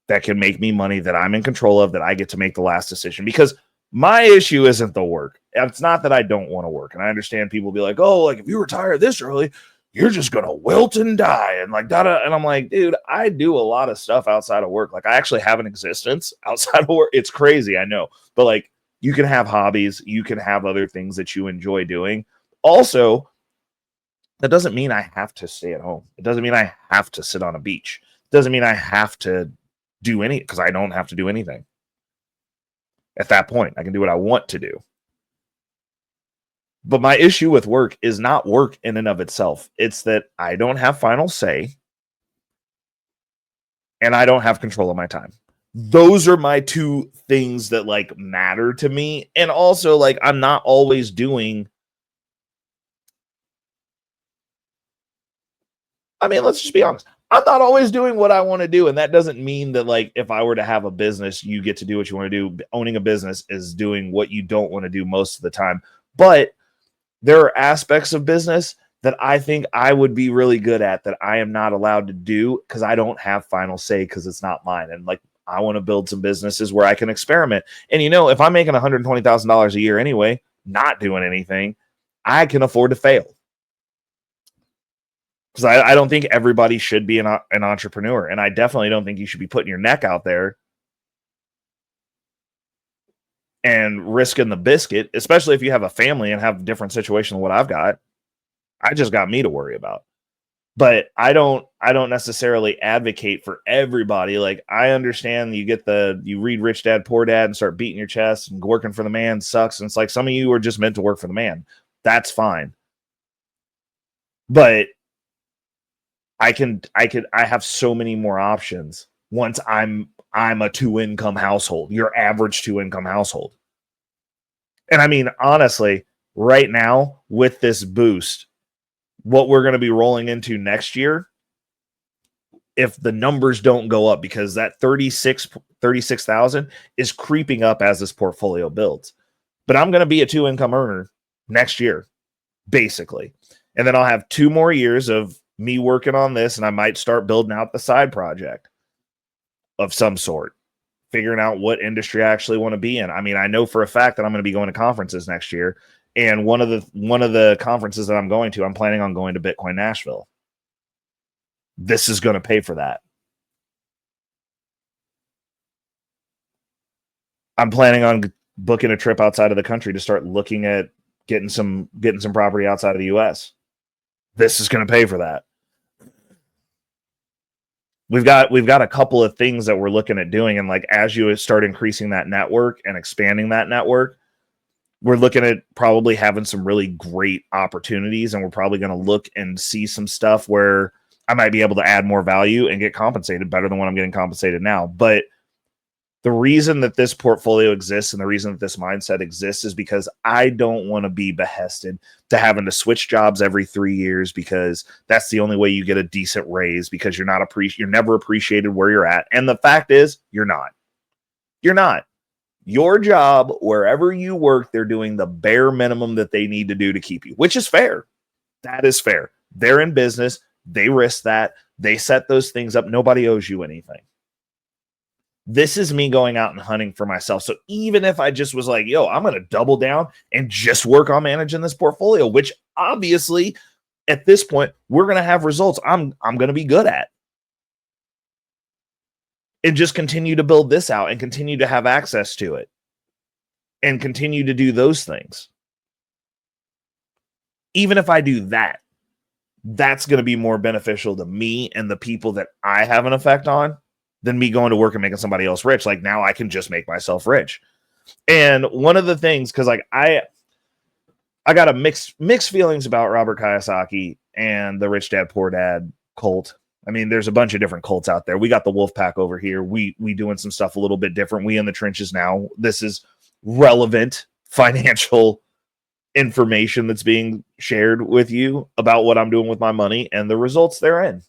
that can make me money, that I'm in control of, that I get to make the last decision. Because my issue isn't the work. It's not that I don't want to work. And I understand people be like, oh, like if you retire this early, you're just going to wilt and die. And like, da-da. And I'm like, dude, I do a lot of stuff outside of work. Like I actually have an existence outside of work. It's crazy, I know. But like, you can have hobbies. You can have other things that you enjoy doing. Also, that doesn't mean I have to stay at home. It doesn't mean I have to sit on a beach. It doesn't mean I have to do any, because I don't have to do anything. At that point, I can do what I want to do. But my issue with work is not work in and of itself. It's that I don't have final say and I don't have control of my time. Those are my two things that like matter to me. And also, like, I'm not always doing, I mean, let's just be honest. I'm not always doing what I want to do. And that doesn't mean that, like, if I were to have a business, you get to do what you want to do. Owning a business is doing what you don't want to do most of the time. But there are aspects of business that I think I would be really good at that I am not allowed to do because I don't have final say, because it's not mine. And like, I want to build some businesses where I can experiment. And, you know, if I'm making $120,000 a year anyway, not doing anything, I can afford to fail. Because I don't think everybody should be an entrepreneur. And I definitely don't think you should be putting your neck out there and risking the biscuit, especially if you have a family and have a different situation than what I've got. I just got me to worry about. But I don't necessarily advocate for everybody. Like, I understand you read Rich Dad, Poor Dad and start beating your chest and working for the man sucks. And it's like, some of you are just meant to work for the man. That's fine. But I have so many more options once I'm a 2-income household, your average 2-income household. And I mean, honestly, right now with this boost, what we're going to be rolling into next year, if the numbers don't go up, because that 36,000 is creeping up as this portfolio builds. But I'm going to be a 2-income earner next year, basically. And then I'll have 2 more years of me working on this, and I might start building out the side project of some sort, figuring out what industry I actually want to be in. I mean, I know for a fact that I'm going to be going to conferences next year. And one of the conferences that I'm going to, I'm planning on going to Bitcoin Nashville. This is going to pay for that. I'm planning on booking a trip outside of the country to start looking at getting some property outside of the US. This is going to pay for that. We've got a couple of things that we're looking at doing. And like, as you start increasing that network and expanding that network, we're looking at probably having some really great opportunities. And we're probably going to look and see some stuff where I might be able to add more value and get compensated better than what I'm getting compensated now. But the reason that this portfolio exists and the reason that this mindset exists is because I don't want to be behested to having to switch jobs every 3 years, because that's the only way you get a decent raise, because you're never appreciated where you're at. And the fact is, you're not. You're not. Your job, wherever you work, they're doing the bare minimum that they need to do to keep you, which is fair. That is fair. They're in business. They risk that. They set those things up. Nobody owes you anything. This is me going out and hunting for myself. So even if I just was like, yo, I'm going to double down and just work on managing this portfolio, which obviously at this point, we're going to have results I'm going to be good at. and just continue to build this out and continue to have access to it and continue to do those things. Even if I do that, that's going to be more beneficial to me and the people that I have an effect on than me going to work and making somebody else rich. Like, now I can just make myself rich. And one of the things, because like I got a mixed feelings about Robert Kiyosaki and the Rich Dad Poor Dad cult. I mean, there's a bunch of different cults out there. We got the Wolf Pack over here. We doing some stuff a little bit different. We in the trenches now. This is relevant financial information that's being shared with you about what I'm doing with my money and the results therein.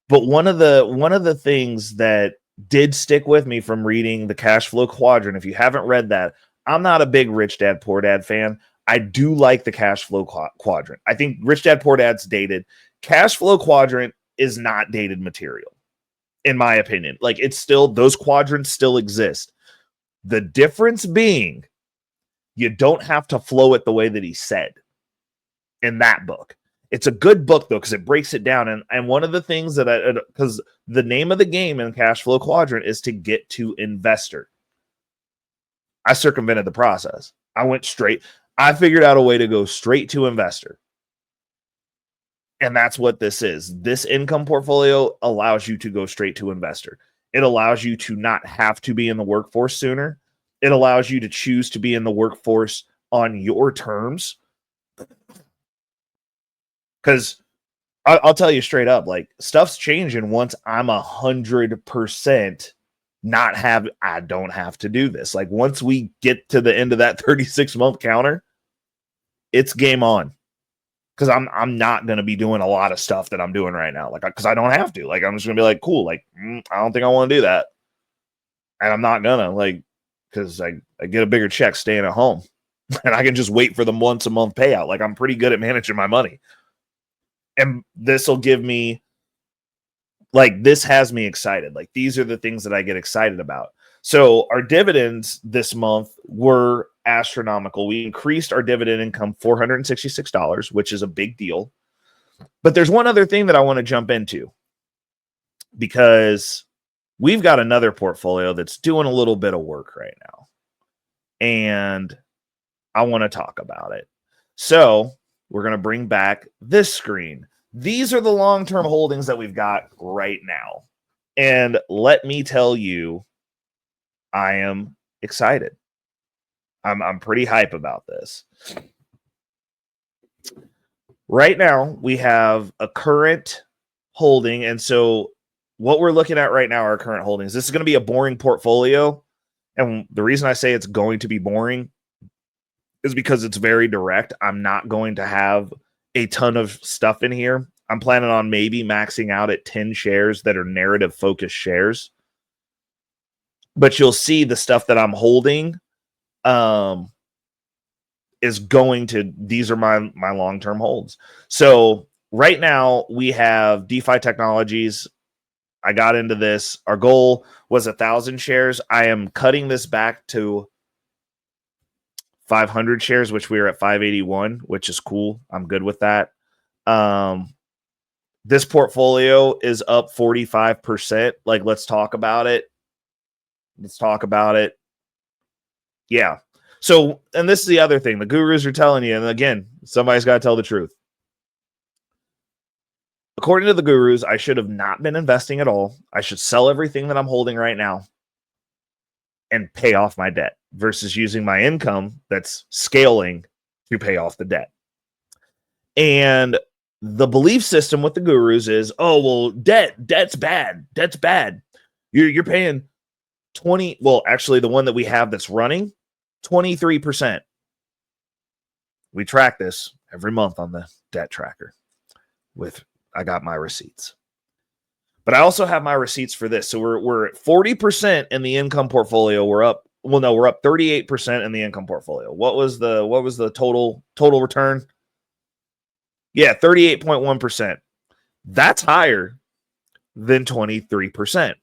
But one of the things that did stick with me from reading the Cash Flow Quadrant, if you haven't read that, I'm not a big Rich Dad Poor Dad fan. I do like the Cash Flow Quadrant. I think Rich Dad Poor Dad's dated. Cash Flow Quadrant is not dated material, in my opinion. Like, it's still, those quadrants still exist. The difference being, you don't have to flow it the way that he said in that book. It's a good book, though, because it breaks it down. And one of the things that because the name of the game in Cash Flow Quadrant is to get to investor. I circumvented the process. I figured out a way to go straight to investor. And that's what this is. This income portfolio allows you to go straight to investor. It allows you to not have to be in the workforce sooner. It allows you to choose to be in the workforce on your terms. Because I'll tell you straight up, like, stuff's changing once I'm 100% I don't have to do this. Like, once we get to the end of that 36-month counter, it's game on. Because I'm not going to be doing a lot of stuff that I'm doing right now. Like, because I don't have to. Like, I'm just going to be like, cool. Like, I don't think I want to do that. And I'm not going to, like, because I get a bigger check staying at home. And I can just wait for the once a month payout. Like, I'm pretty good at managing my money. And this will give me, like, this has me excited. Like, these are the things that I get excited about. So our dividends this month were astronomical. We increased our dividend income $466, which is a big deal. But there's one other thing that I want to jump into, because we've got another portfolio that's doing a little bit of work right now. And I want to talk about it. So we're going to bring back this screen. These are the long-term holdings that we've got right now. And let me tell you, I am excited. I'm pretty hype about this. Right now, we have a current holding. And so what we're looking at right now are current holdings. This is going to be a boring portfolio. And the reason I say it's going to be boring is because it's very direct. I'm not going to have a ton of stuff in here. I'm planning on maybe maxing out at 10 shares that are narrative focused shares. But you'll see the stuff that I'm holding is going to, these are my long-term holds. So right now we have DeFi Technologies. I got into this. Our goal was 1,000 shares. I am cutting this back to 500 shares, which we are at 581, which is cool. I'm good with that. This portfolio is up 45%. Like, let's talk about it. Yeah. So, and this is the other thing. The gurus are telling you, and again, somebody's got to tell the truth. According to the gurus, I should have not been investing at all. I should sell everything that I'm holding right now and pay off my debt versus using my income that's scaling to pay off the debt. And the belief system with the gurus is, oh, well, debt's bad. Debt's bad. You're paying 20. Well, actually, the one that we have that's running, 23%. We track this every month on the debt tracker. I got my receipts. But I also have my receipts for this. So we're at 40% in the income portfolio. We're up 38% in the income portfolio. What was the total return? Yeah, 38.1%. That's higher than 23%.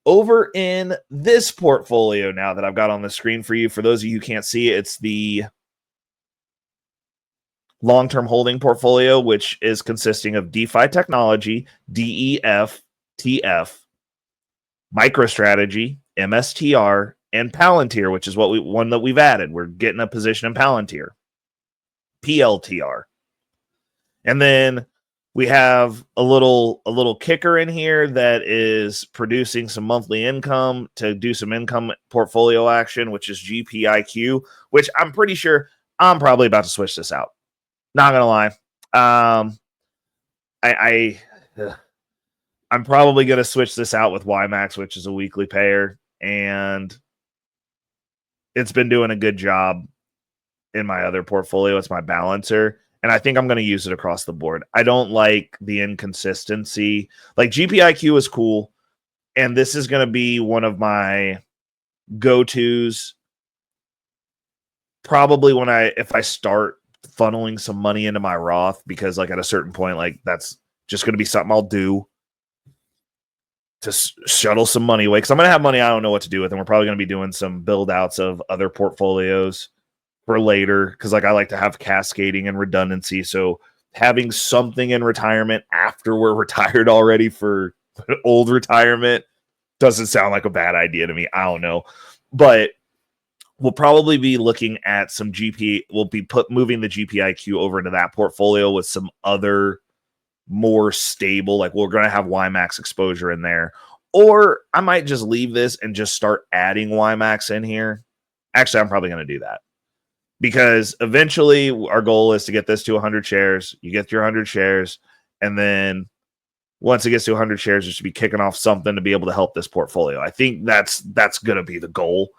Over in this portfolio now that I've got on the screen for you, for those of you who can't see it, it's the long-term holding portfolio, which is consisting of DeFi Technology, DEF, TF, MicroStrategy, MSTR, and Palantir, which is one that we've added. We're getting a position in Palantir, PLTR. And then we have a little kicker in here that is producing some monthly income to do some income portfolio action, which is GPIQ, which I'm pretty sure I'm probably about to switch this out. Not gonna lie. I'm probably gonna switch this out with YMAX, which is a weekly payer, and it's been doing a good job in my other portfolio. It's my balancer, and I think I'm going to use it across the board. I don't like the inconsistency. Like GPIQ is cool, and this is going to be one of my go-tos. Probably if I start funneling some money into my Roth, because like at a certain point, like that's just going to be something I'll do to shuttle some money away, because I'm going to have money I don't know what to do with, and we're probably going to be doing some build outs of other portfolios for later, because like I like to have cascading and redundancy. So having something in retirement after we're retired already for old retirement doesn't sound like a bad idea to me. I don't know, but we'll probably be looking at some GP. We'll be moving the GPIQ over into that portfolio with some other more stable, like we're going to have YMAX exposure in there, or I might just leave this and just start adding YMAX in here. Actually, I'm probably going to do that, because eventually our goal is to get this to 100 shares. You get your 100 shares, and then once it gets to 100 shares, it should be kicking off something to be able to help this portfolio. I think that's going to be the goal,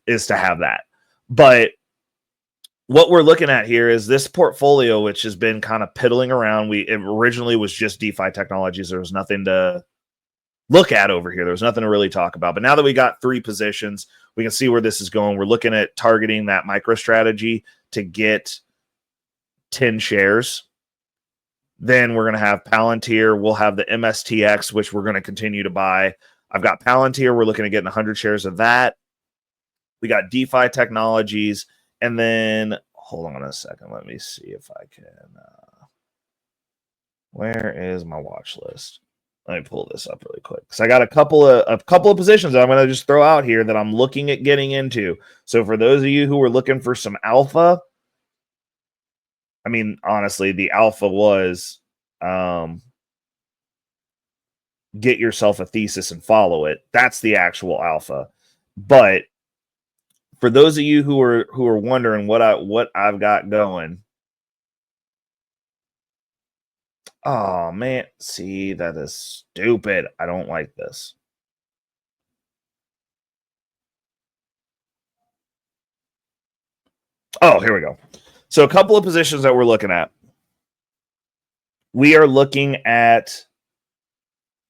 is to have that. But what we're looking at here is this portfolio, which has been kind of piddling around. It originally was just DeFi technologies. There was nothing to look at over here. There was nothing to really talk about. But now that we got 3 positions, we can see where this is going. We're looking at targeting that MicroStrategy to get 10 shares. Then we're going to have Palantir. We'll have the MSTX, which we're going to continue to buy. I've got Palantir. We're looking at getting 100 shares of that. We got DeFi technologies. And then, hold on a second. Let me see if I can. Where is my watch list? Let me pull this up really quick, because I got a couple of positions that I'm going to just throw out here that I'm looking at getting into. So for those of you who are looking for some alpha, I mean, honestly, the alpha was get yourself a thesis and follow it. That's the actual alpha. But for those of you who are wondering what I've got going, oh man, see, that is stupid. I don't like this. Oh, here we go. So a couple of positions that we're looking at. We are looking at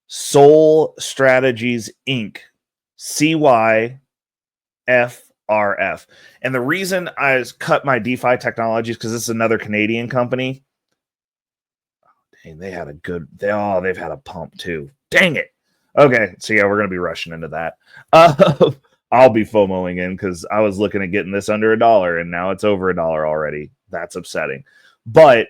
Soul Strategies Inc. CYFRF. And the reason I cut my DeFi technologies, because this is another Canadian company. Dang, they had a good, they've had a pump too. Dang it. Okay, so yeah, we're going to be rushing into that. I'll be FOMOing in, because I was looking at getting this under $1, and now it's over $1 already. That's upsetting. But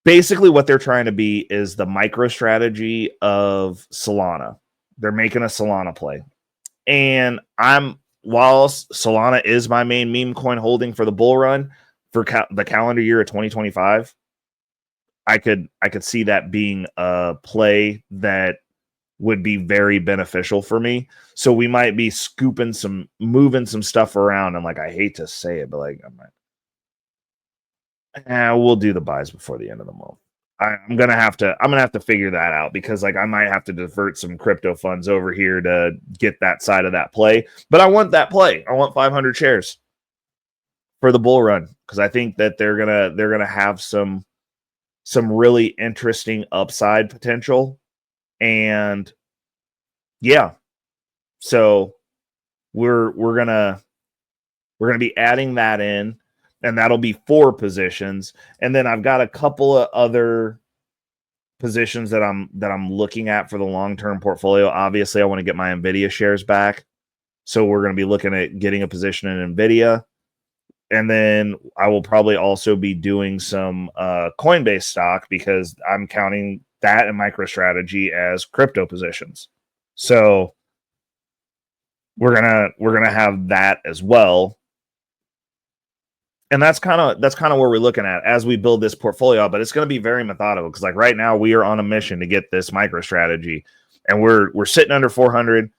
basically what they're trying to be is the MicroStrategy of Solana. They're making a Solana play. And while Solana is my main meme coin holding for the bull run for the calendar year of 2025, I could see that being a play that would be very beneficial for me. So we might be moving some stuff around. And like, I hate to say it, but like, we'll do the buys before the end of the month. I'm gonna have to figure that out, because like I might have to divert some crypto funds over here to get that side of that play. But I want that play. I want 500 shares for the bull run, because I think that they're gonna have some really interesting upside potential. And yeah, so we're gonna be adding that in. And that'll be 4 positions. And then I've got a couple of other positions that I'm looking at for the long-term portfolio. Obviously, I want to get my NVIDIA shares back. So we're going to be looking at getting a position in NVIDIA. And then I will probably also be doing some Coinbase stock, because I'm counting that and MicroStrategy as crypto positions. So we're gonna have that as well. And that's kind of where we're looking at as we build this portfolio, but it's going to be very methodical because like right now we are on a mission to get this micro strategy, and we're sitting under 400.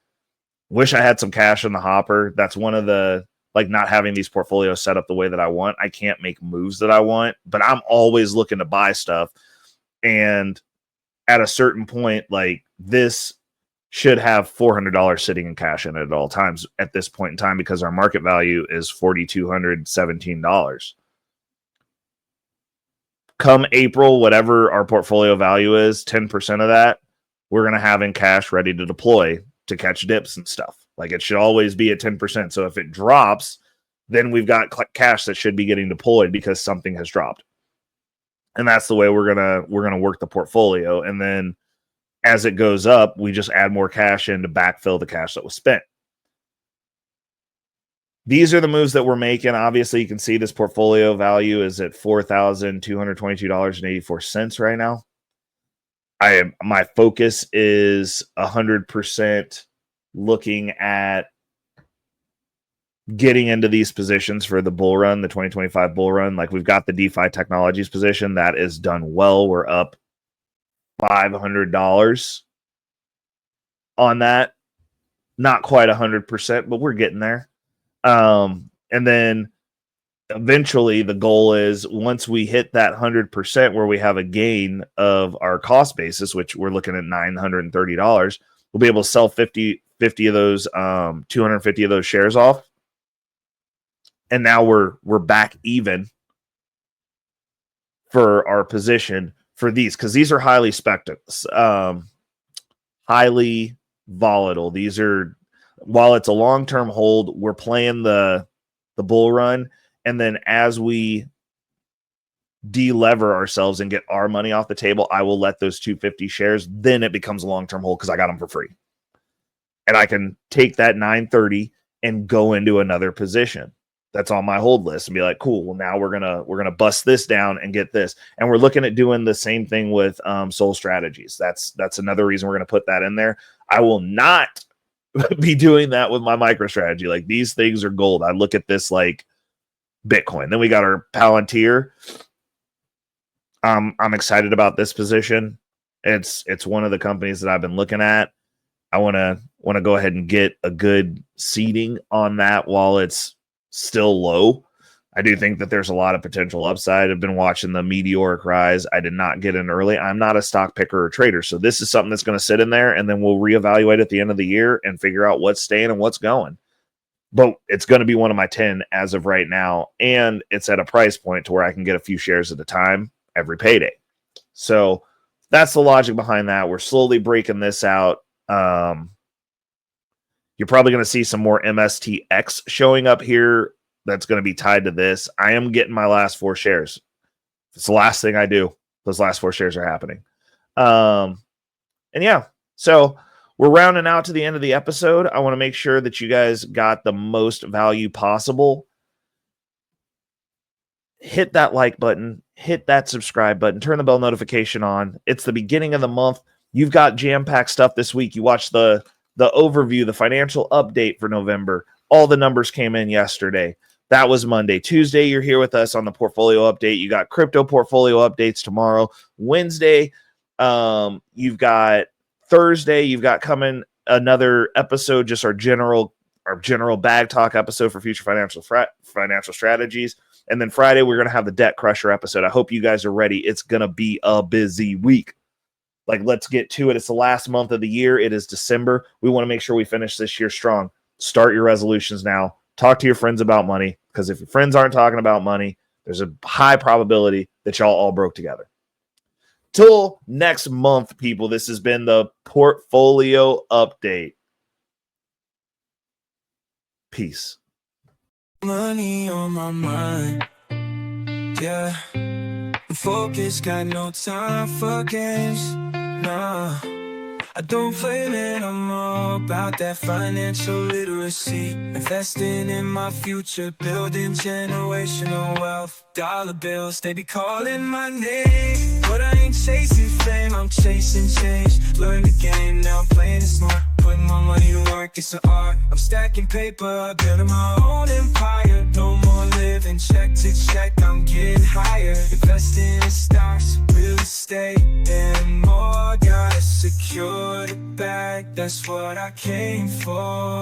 Wish I had some cash in the hopper. That's one of the, like, not having these portfolios set up the way that I want. I can't make moves that I want, but I'm always looking to buy stuff. And at a certain point, like, this should have $400 sitting in cash in it at all times at this point in time because our market value is $4,217. Come April, whatever our portfolio value is, 10% of that we're going to have in cash ready to deploy to catch dips and stuff. Like, it should always be at 10%. So if it drops, then we've got cash that should be getting deployed because something has dropped. And that's the way we're going to work the portfolio. And then as it goes up, we just add more cash in to backfill the cash that was spent. These are the moves that we're making. Obviously, you can see this portfolio value is at $4,222.84 right now. My focus is 100% looking at getting into these positions for the bull run, the 2025 bull run. Like, we've got the DeFi technologies position that is done well. We're up $500 on that. Not quite 100%, but we're getting there. And then eventually the goal is once we hit that 100% where we have a gain of our cost basis, which we're looking at $930, we'll be able to sell 50 of those, 250 of those shares off. And now we're back even for our position for these, because these are highly highly volatile. These are, while it's a long-term hold, we're playing the bull run. And then as we de-lever ourselves and get our money off the table, I will let those 250 shares. Then it becomes a long-term hold because I got them for free. And I can take that 930 and go into another position that's on my hold list and be like, cool, well, now we're gonna bust this down and get this. And we're looking at doing the same thing with Soul Strategies. That's another reason we're gonna put that in there. I will not be doing that with my MicroStrategy. Like, these things are gold. I look at this like Bitcoin. Then we got our Palantir. I'm excited about this position. It's one of the companies that I've been looking at. I want to go ahead and get a good seeding on that while it's still low. I do think that there's a lot of potential upside. I've been watching the meteoric rise. I did not get in early. I'm not a stock picker or trader, so this is something that's going to sit in there, and then we'll reevaluate at the end of the year and figure out what's staying and what's going. But it's going to be one of my 10 as of right now, and it's at a price point to where I can get a few shares at a time every payday. So that's the logic behind that. We're slowly breaking this out. You're probably going to see some more MSTX showing up here. That's going to be tied to this. I am getting my last 4 shares. It's the last thing I do. Those last 4 shares are happening. And yeah, so we're rounding out to the end of the episode. I want to make sure that you guys got the most value possible. Hit that like button, hit that subscribe button, turn the bell notification on. It's the beginning of the month. You've got jam-packed stuff this week. You watched the overview, the financial update for November. All the numbers came in yesterday. That was Monday. Tuesday, you're here with us on the portfolio update. You got crypto portfolio updates tomorrow. Wednesday, you've got Thursday, you've got coming another episode, just our general bag talk episode for future financial strategies. And then Friday, we're going to have the Debt Crusher episode. I hope you guys are ready. It's going to be a busy week. Like, let's get to it. It's the last month of the year. It is December. We want to make sure we finish this year strong. Start your resolutions now. Talk to your friends about money, because if your friends aren't talking about money, there's a high probability that y'all all broke together. Till next month, people, this has been the portfolio update. Peace. Money on my mind, yeah. Focus, got no time for games, nah. I don't play, man, I'm all about that financial literacy. Investing in my future, building generational wealth. Dollar bills, they be calling my name, but I ain't chasing fame, I'm chasing change. Learn the game, now I'm playing it smart. putting my money to work, it's an art. I'm stacking paper, building my own empire. No more living check to check, I'm getting higher. Investing in stocks, real estate, and more. Gotta secure the bag, that's what I came for.